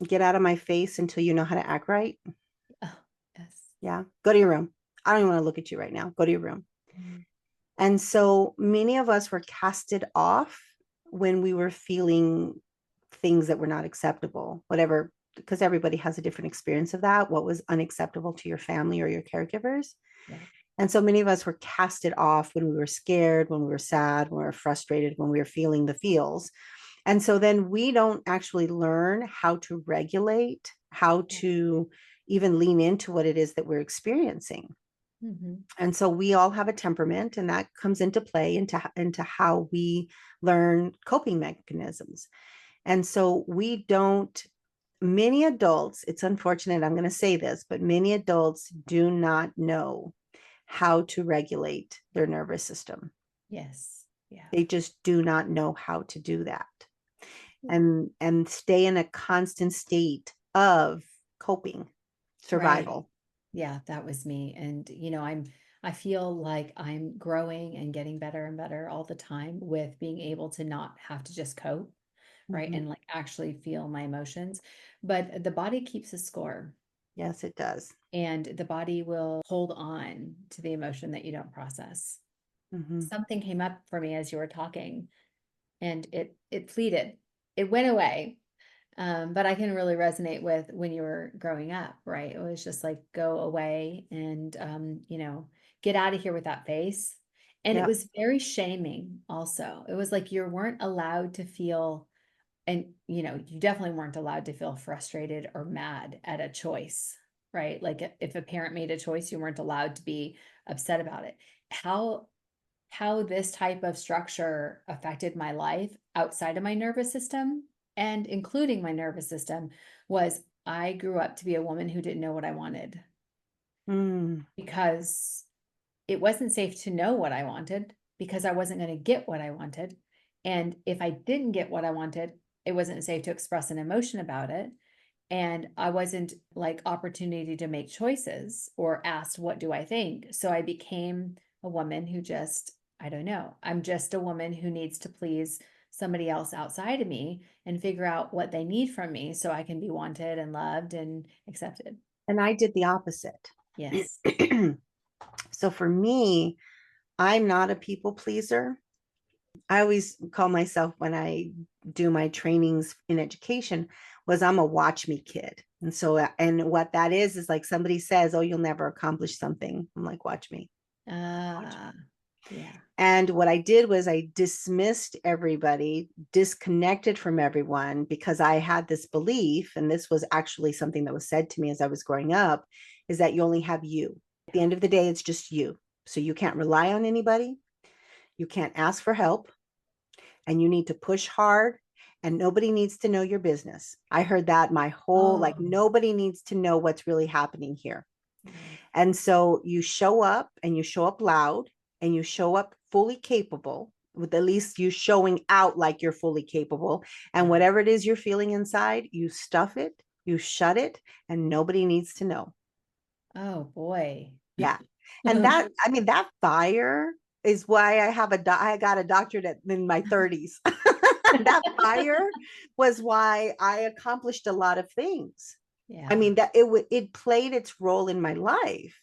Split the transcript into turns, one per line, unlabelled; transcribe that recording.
Get out of my face until you know how to act right.
Oh, yes.
Yeah. Go to your room. I don't even want to look at you right now. Go to your room.
Mhm.
And so many of us were casted off when we were feeling things that were not acceptable, whatever, because everybody has a different experience of that. What was unacceptable to your family or your caregivers.
Yeah.
And so many of us were casted off when we were scared, when we were sad, when we were frustrated, when we were feeling the feels. And so then we don't actually learn how to regulate, how
Yeah.
to even lean into what it is that we're experiencing.
Hmm.
And so we all have a temperament, and that comes into play into how we learn coping mechanisms. And so we don't, many adults, it's unfortunate, I'm going to say this, but many adults do not know how to regulate their nervous system.
Yes. Yeah.
They just do not know how to do that, and stay in a constant state of coping,
Right.
survival.
Yeah, that was me. And, I feel like I'm growing and getting better and better all the time with being able to not have to just cope, right?
Mhm.
And like actually feel my emotions. But the body keeps a score,
Yes, it does.
and the body will hold on to the emotion that you don't process.
Mhm.
Something came up for me as you were talking, and it fleeted. It went away. But I can really resonate with when you were growing up, right? It was just like go away and get out of here with that face. And it
Yep.
was very shaming also. It was like you weren't allowed to feel, and you definitely weren't allowed to feel frustrated or mad at a choice, right? Like if a parent made a choice, you weren't allowed to be upset about it. How this type of structure affected my life outside of my nervous system and including my nervous system was I grew up to be a woman who didn't know what I wanted
Mm.
because it wasn't safe to know what I wanted because I wasn't going to get what I wanted. And if I didn't get what I wanted, it wasn't safe to express an emotion about it. And I wasn't like opportunity to make choices or asked, what do I think? So I became a woman who just, I don't know, I'm just a woman who needs to please somebody else outside of me and figure out what they need from me so I can be wanted and loved and accepted.
And I did the opposite.
Yes.
So for me, I'm not a people pleaser. I always call myself, when I do my trainings in education, was I'm a watch me kid. And so, and what that is like somebody says, "Oh, you'll never accomplish something." I'm like, "Watch me, watch me."
Ah, yeah.
And what I did was I dismissed everybody, disconnected from everyone, because I had this belief, and this was actually something that was said to me as I was growing up, is that you only have you. At the end of the day, it's just you. So you can't rely on anybody. You can't ask for help, and you need to push hard, and nobody needs to know your business. I heard that my whole, like,
Oh,
nobody needs to know what's really happening here.
right.
And so you show up, and you show up loud, and you show up fully capable, with at least you showing out like you're fully capable. And
Yeah.
whatever it is you're feeling inside, you stuff it, you shut it, and nobody needs to know.
Oh boy.
Yeah. And that, I mean, that fire is why I got a doctorate in my 30s. That fire was why I accomplished a lot of things. I
Yeah.
mean, that it played its role in my life.